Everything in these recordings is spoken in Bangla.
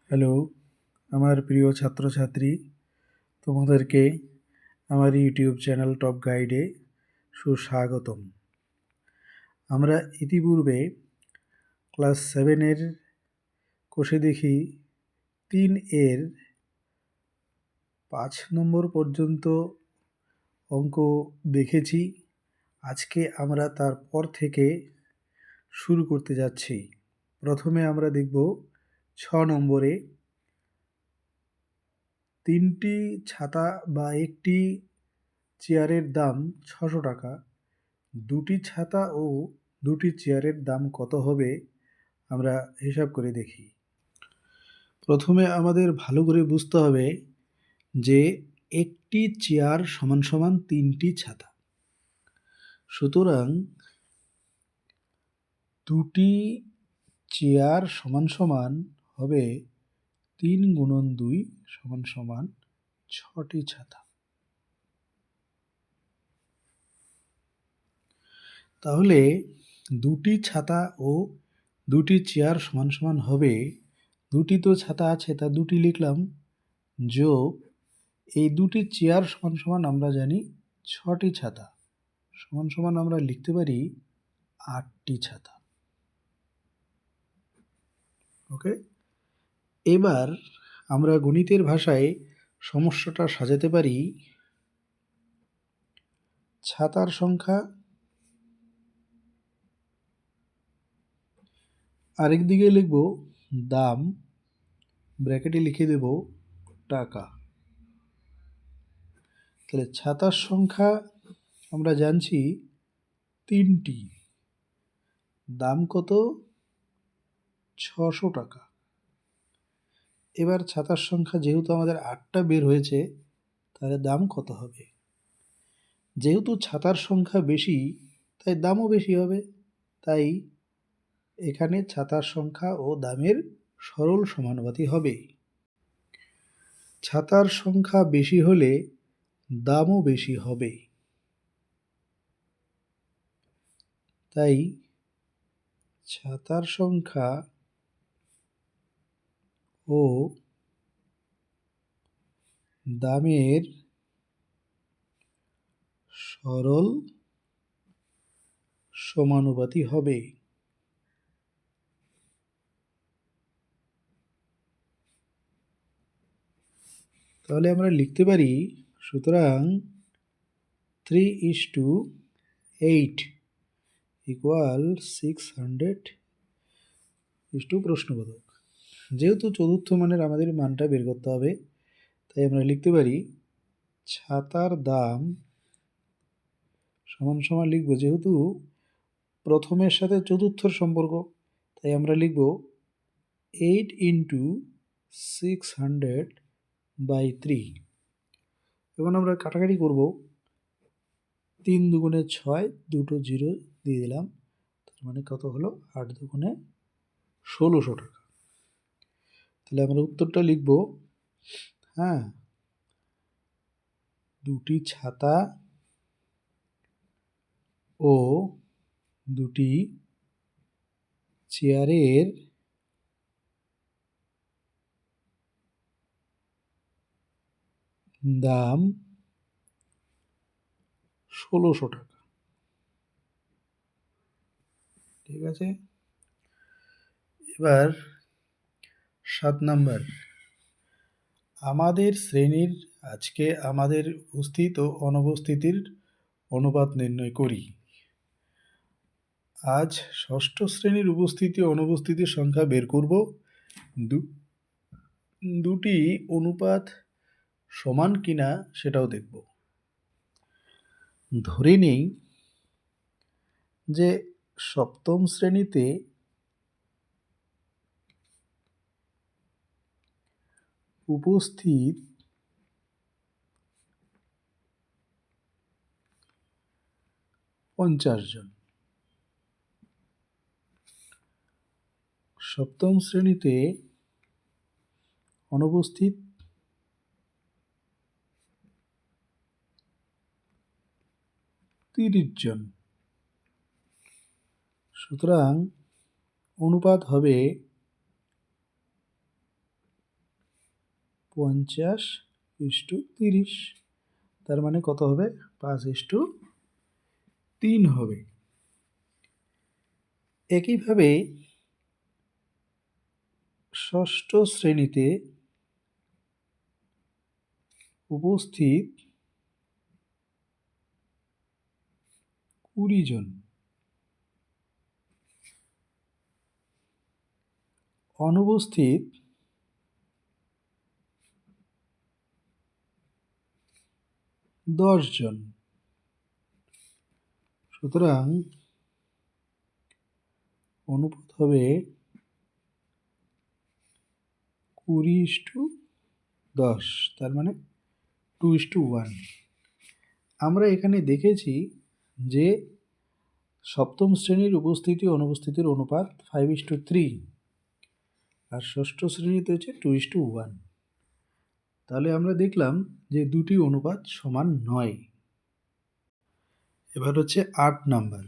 হ্যালো, আমার প্রিয় ছাত্রছাত্রী, তোমাদেরকে আমার ইউটিউব চ্যানেল টপ গাইডে সুস্বাগতম। আমরা ইতিপূর্বে ক্লাস 7-এর কোষে দেখি 3 এর 5 নম্বর পর্যন্ত অঙ্ক দেখেছি। আজকে আমরা তারপর থেকে শুরু করতে যাচ্ছি। প্রথমে আমরা দেখব 6 নম্বরে 3টি ছাতা বা একটি চেয়ারের দাম 600 টাকা। 2টি ছাতা ও 2টি চেয়ারের দাম কত হবে আমরা হিসাব করে দেখি। প্রথমে আমাদের ভালো করে বুঝতে হবে যে একটি চেয়ার সমান সমান 3টি ছাতা। সুতরাং 2টি চেয়ার সমান সমান হবে 3 গুণন 2 সমান সমান 6টি ছাতা। তাহলে 2টি ছাতা ও 2টি চেয়ার সমান সমান হবে, 2টি তো ছাতা আছে তা 2টি লিখলাম, যোগ এই 2টি চেয়ার সমান সমান আমরা জানি 6টি ছাতা সমান সমান আমরা লিখতে পারি 8টি ছাতা। ওকে, এবার আমরা গণিতের ভাষায় সমস্যাটা সাজাতে পারি। ছাতার সংখ্যা, আরেক দিকে লিখব দাম, ব্র্যাকেটে লিখে দেব টাকা। তাহলে ছাতার সংখ্যা আমরা জানছি 3টি, দাম কত? 600 টাকা। এবার ছাতার সংখ্যা যেহেতু আমাদের 8টা বের হয়েছে, তাহলে দাম কত হবে? যেহেতু ছাতার সংখ্যা বেশি তাই দামও বেশি হবে, তাই এখানে ছাতার সংখ্যা ও দামের সরল সমানুপাতি হবে। ছাতার সংখ্যা বেশি হলে দামও বেশি হবে, তাই ছাতার সংখ্যা ও দামের সরল সমানুপাতি হবে। তাহলে আমরা লিখতে পারি, সুতরাং 3:8 ইকুয়াল 600 প্রশ্নবোধক। যেহেতু চতুর্থ মানের আমাদের মানটা বের করতে হবে, তাই আমরা লিখতে পারি ছাতার দাম সমান সমান লিখব, যেহেতু প্রথমের সাথে চতুর্থর সম্পর্ক, তাই আমরা লিখব 8 × 600/3। এখন আমরা কাটাকাটি করব, 3 দুগুণে 6, দুটো জিরো দিয়ে দিলাম, তার মানে কত হলো? 8 দুগুণে 1600 টাকা। তাহলে আমরা উত্তরটা লিখব, হ্যাঁ, 2টি ছাতা ও 2টি চেয়ারের দাম 1600 টাকা। ঠিক আছে, এবার 7 নাম্বার, আমাদের শ্রেণীর আজকে আমাদের উপস্থিত ও অনুপস্থিতির অনুপাত নির্ণয় করি। আজ ষষ্ঠ শ্রেণীর উপস্থিতি ও অনুপস্থিতির সংখ্যা বের করব। দুটি অনুপাত সমান কিনা সেটাও দেখব। ধরে নেই যে সপ্তম শ্রেণীতে উপস্থিত 50 জন, সপ্তম শ্রেণীতে অনুপস্থিত 30 জন। সুতরাং অনুপাত হবে 50:30, তার মানে কত হবে? 5:3 হবে। একইভাবে ষষ্ঠ শ্রেণীতে উপস্থিত 20 জন, অনুপস্থিত 10 জন। সুতরাং অনুপাত হবে 20:10, তার মানে 2:1। আমরা এখানে দেখেছি যে সপ্তম শ্রেণীর উপস্থিতি অনুপস্থিতির অনুপাত 5:3 আর ষষ্ঠ শ্রেণীতে হচ্ছে 2:1। তাহলে আমরা দেখলাম যে দুটি অনুপাত সমান নয়। এবার হচ্ছে 8 নাম্বার।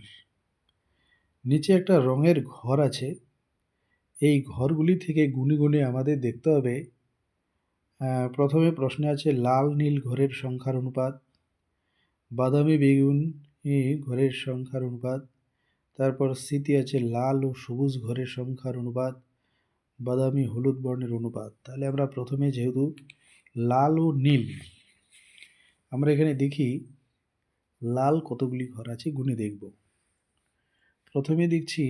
নিচে একটা রঙের ঘর আছে, এই ঘরগুলি থেকে গুনে গুনে আমাদের দেখতে হবে। প্রথমে প্রশ্নে আছে লাল নীল ঘরের সংখ্যার অনুপাত, বাদামি বেগুনি ঘরের সংখ্যার অনুপাত। তারপর সিতে আছে লাল ও সবুজ ঘরের সংখ্যার অনুপাত, বাদামি হলুদ বর্ণের অনুপাত। তাহলে আমরা প্রথমে যেহেতু লাল ও নীল, আমরা এখানে দেখি লাল কতগুলি ঘর আছে গুনে দেখব। প্রথমে দেখছি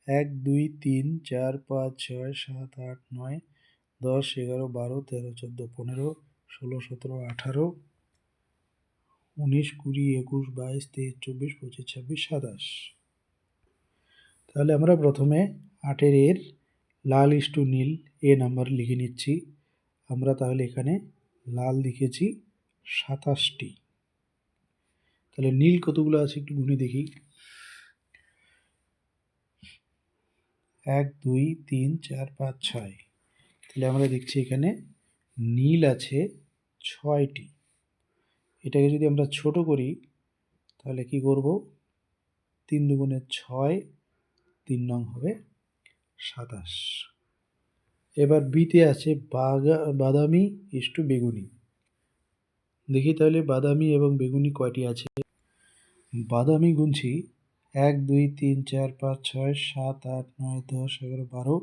1 2 3 4 5 6 7 8 9 10 11 12 13 14 15 16 17 18 19 20 21 22 23 24 25 26 27। তাহলে আমরা প্রথমে 8 এর লাল ইস্টু নীল এ নাম্বার লিখে নিচ্ছি। আমরা তাহলে এখানে লাল লিখেছি 27টি। তাহলে নীল কতগুলো আছে একটু গুনে দেখি। 1 2 3 4 5 6। তাহলে আমরা দেখছি এখানে নীল আছে 6টি। এটাকে যদি আমরা ছোট করি তাহলে কি করব? 3 দুগুণে 6, 3 নং হবে 27। এবার বিতে আছে বাদামি ইস্টু বেগুনি। দেখি তাহলে বাদামি এবং বেগুনি কয়টি আছে। বাদামি গুনছি 1 2 3 4 5 6 7 8 9 10 11 12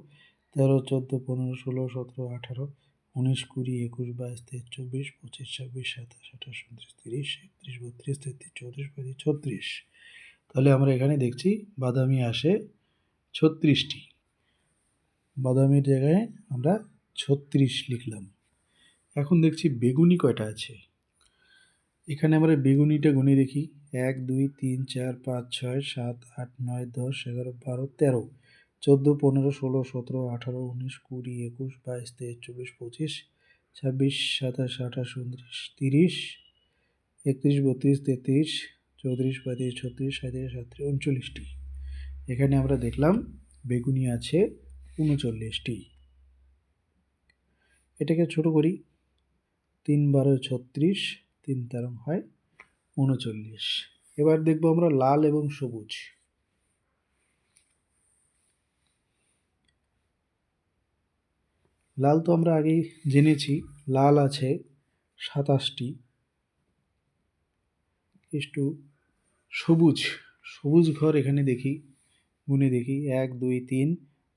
13 14 15 16 17 18 19 20 21 22 23 24 25 26 27 28 29 30 31 32 33 34 35 36। তাহলে আমরা এখানে দেখছি বাদামি আসে 36টি। বাদামির জায়গায় আমরা 36 লিখলাম। এখন দেখছি বেগুনি কয়টা আছে। এখানে আমরা বেগুনিটা গুনে দেখি 1 2 3 4 5 6 7 8 9 10 11 12 13 14 15 16 17 18 19 20 21 22 23 24 25 26 27 28 29 30 31 32 33 34 35 36 37 38 39টি। এখানে আমরা দেখলাম বেগুনি আছে 39টি। এটাকে ছোট করি, 3 12 36, 3 13 হয় 39। এবার দেখব আমরা লাল এবং সবুজ। লাল তো আমরা আগেই জেনেছি, লাল আছে 27টি ইস্টু সবুজ। সবুজ ঘর এখানে দেখি, গুনে দেখি 1 2 3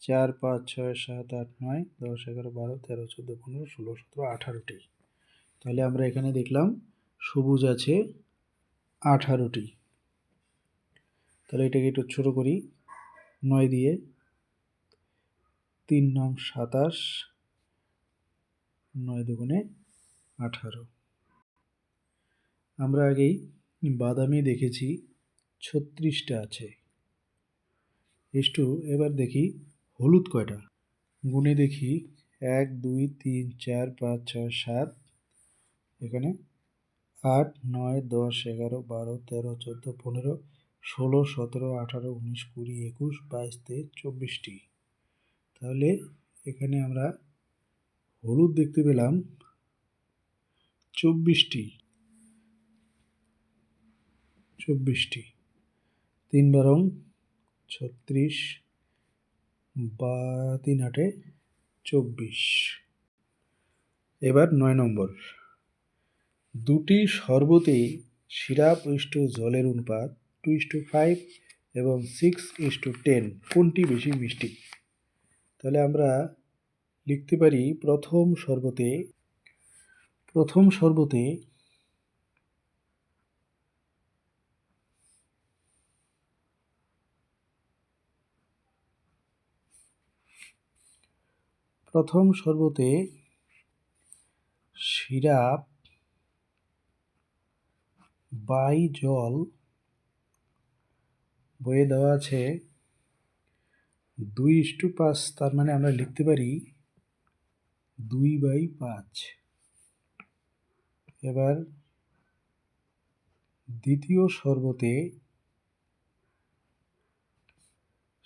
4 5 6 7 8 9 10 11 12 13 14 15 16 17 18টি। তাহলে আমরা এখানে দেখলাম সবুজ আছে 18টি। তাহলে এটাকে একটু ছোট করি, 9 দিয়ে 3 নং 27, 9 দুগুণে 18। আমরা আগেই বাদামি দেখেছি 36টা আছে ইস্টু। এবার দেখি হলুদ কয়টা, গুনে দেখি 1 2 3 4 5 6 7, এখানে 8 9 10 11 12 13 14 15 16 17 18 19 20 21 22 23 24টি। তাহলে এখানে আমরা হলুদ দেখতে পেলাম 24টি। 3 12 36 বা 3 8 24। এবার 9 নম্বর, দুটি শরবতে সিরাপ ইস্টু জলের অনুপাত 2:5 এবং 6:10 কোনটি বেশি মিষ্টি? তাহলে আমরা লিখতে পারি প্রথম শরবতে সিরাপ বাই জল বইয়ে দেওয়া আছে 2:5, তার মানে আমরা লিখতে পারি 2/5। এবার দ্বিতীয় শরবতে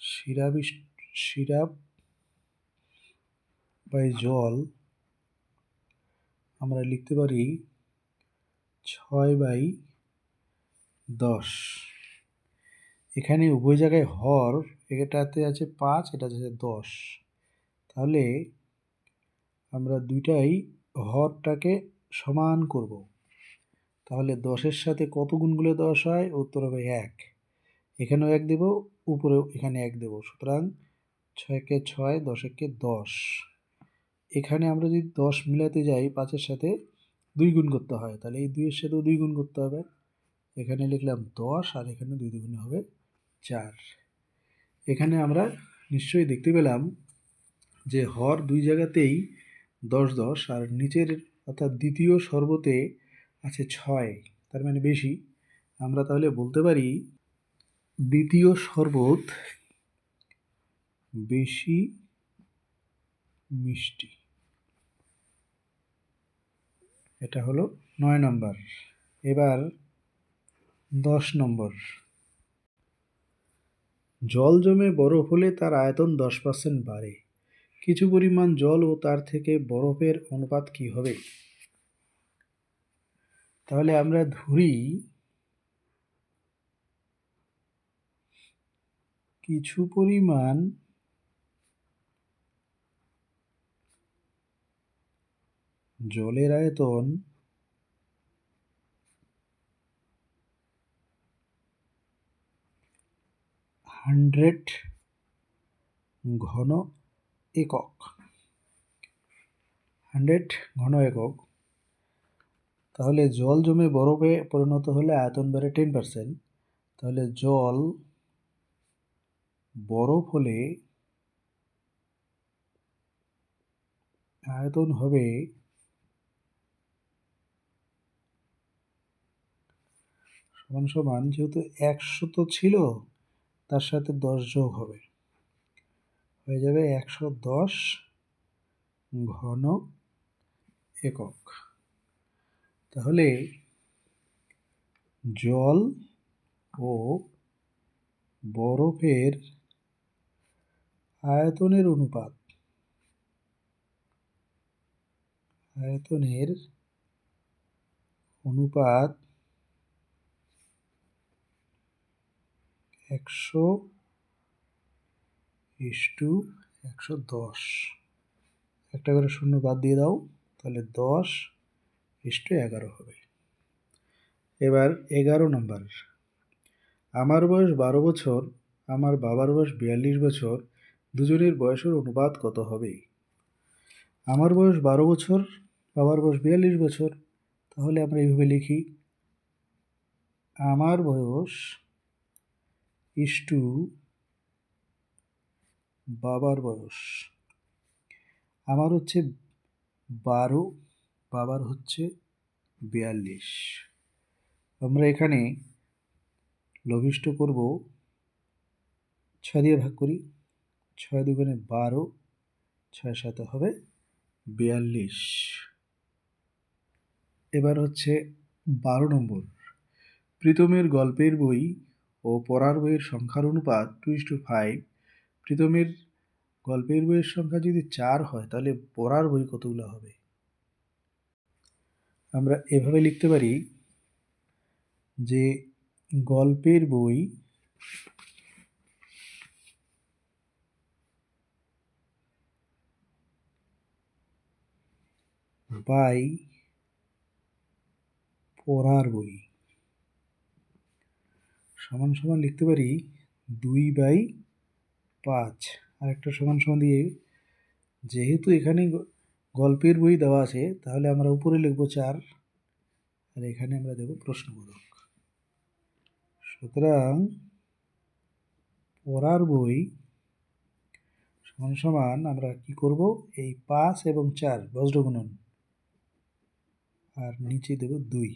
সিরাপ বাই জল আমরা লিখতে পারি 6/10। এখানে উভয় জায়গায় হর, এটাতে আছে 5, এটাতে আছে 10। তাহলে আমরা দুইটাই হরটাকে সমান করব। তাহলে 10-এর সাথে কত গুণ করলে 10 হয়? উত্তর হবে 1। এখানেও 1 দেব, উপরেও এখানে 1 দেব। সুতরাং 6-কে 6, 10-কে 10। এখানে আমরা যদি 10 মিলাতে যাই 5-এর সাথে 2 গুণ করতে হয়, তাহলে এই 2-এর সাথেও 2 গুণ করতে হবে। এখানে লিখলাম 10 আর এখানে 2 দুগুণে হবে 4। এখানে আমরা নিশ্চয়ই দেখতে পেলাম যে হর দুই জায়গাতেই 10-10, আর নিচের অর্থাৎ দ্বিতীয় শরবতে আছে 6, তার মানে বেশি। আমরা তাহলে বলতে পারি দ্বিতীয় শরবত বেশি মিষ্টি। এটা হলো 9 নম্বর। এবার 10 নম্বর, জল জমে বরফ হলে তার আয়তন 10% বাড়ে। কিছু পরিমাণ জল ও তার থেকে বরফের অনুপাত কি হবে? তাহলে আমরা ধরি কিছু পরিমাণ জলের আয়তন 100 ঘন একক। 100 ঘন একক। তাহলে জল জমে বরফে পরিণত হলে আয়তন বাড়ে 10%। তাহলে জল বরফ হলে আয়তন হবে সমান সমান, যেহেতু 100 তো ছিল, তার সাথে 10 যোগ হবে, হয়ে যাবে 110 ঘন একক। তাহলে জল ও বরফের আয়তনের অনুপাত 100:110। একটা করে শূন্য বাদ দিয়ে দাও, তাহলে 10:11 হবে। এবার 11 নম্বর, আমার বয়স 12 বছর, আমার বাবার বয়স 42 বছর, দুজনের বয়সের অনুপাত কত হবে? আমার বয়স 12 বছর, বাবার বয়স 42 বছর। তাহলে আমরা এইভাবে লিখি, আমার বয়স ইস্টু বাবার বয়স। আমার হচ্ছে 12, বাবার হচ্ছে 42। আমরা এখানে লঘিষ্ঠ করব, 6 দিয়ে ভাগ করি, 6 দুগুণে 12, 6 সাথে হবে 42। এবার হচ্ছে 12 নম্বর, প্রীতমের গল্পের বই ও পড়ার বইয়ের সংখ্যার অনুপাত 2:5। প্রীতমের গল্পের বইয়ের সংখ্যা যদি 4 হয়, তাহলে পড়ার বই কতগুলো হবে? আমরা এভাবে লিখতে পারি যে গল্পের বই বাই পড়ার বই সমান সমান লিখতে পারি 2/5। আর একটা সমান সমান দিয়ে, যেহেতু এখানে গল্পের বই দেওয়া আছে তাহলে আমরা উপরে লিখব 4 আর এখানে আমরা দেব প্রশ্নবোধক। সুতরাং পড়ার বই সমান সমান আমরা কি করব, এই 5 এবং 4 বজ্র গুণন আর নিচে দেব 2,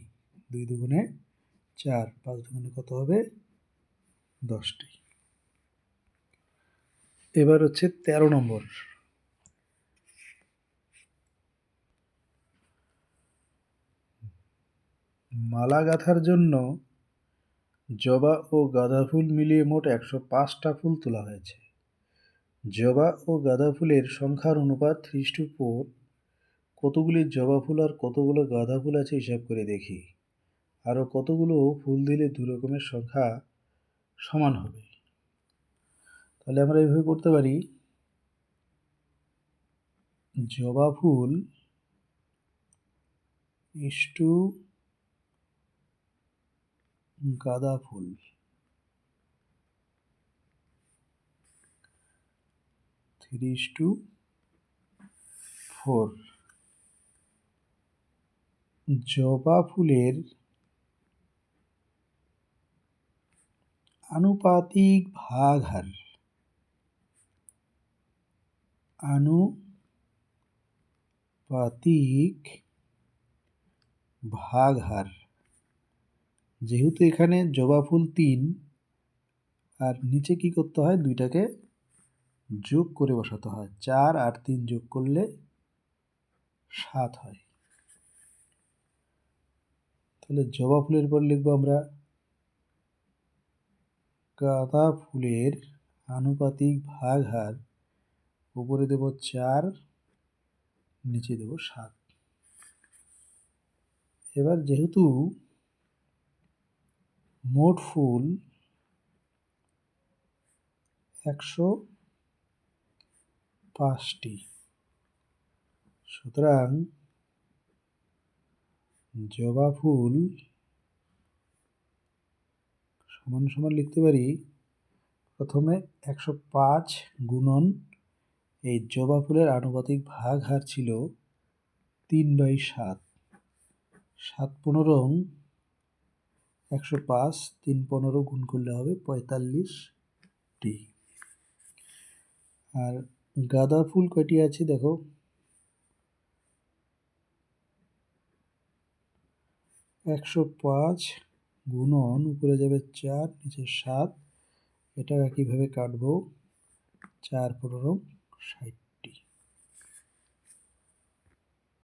2 দুগুণে 4, 5 দুগুণে কত হবে 10টি। এবার হচ্ছে 13 নম্বর। মালা গাঁথার জন্য জবা ও গাঁদা ফুল মিলিয়ে মোট 105টা ফুল তোলা হয়েছে। জবা ও গাঁদা ফুলের সংখ্যার অনুপাত 3:4। কতগুলি জবা ফুল আর কতগুলো গাঁদা ফুল আছে হিসাব করে দেখি। আরও কতগুলো ফুল দিলে দু রকমের সংখ্যা সমান হবে। তাহলে আমরা এইভাবে করতে পারি, জবা ফুল ইস্টু গাঁদা ফুল, থ্রি ইস্টু 4। জবা ফুলের আনুপাতিক ভাগ হার, আনুপাতিক ভাগ হার, যেহেতু এখানে জবা ফুল 3 আর নিচে কি করতে হয়, দুইটাকে যোগ করে বসাতে হয়, 4 আর 3 যোগ করলে 7 হয়। তাহলে জবা ফুলের পর লিখবো আমরা গাঁদা ফুলের আনুপাতিক ভাগ হার, উপরে দেব 4, নিচে দেব 7। এবার যেহেতু মোট ফুল 105টি, সুতরাং জবা ফুল সমান সমান লিখতে পারি, প্রথমে 105 গুণন এই জবা ফুলের আনুপাতিক ভাগ হার ছিল 3/7, 7 15 105, 3 15 গুণ করলে হবে 45টি। আর গাঁদা ফুল কয়টি আছে দেখো, 105 গুণন উপরে যাবে 4, নিচে 7, এটাও একইভাবে কাটবো, 4 15 60।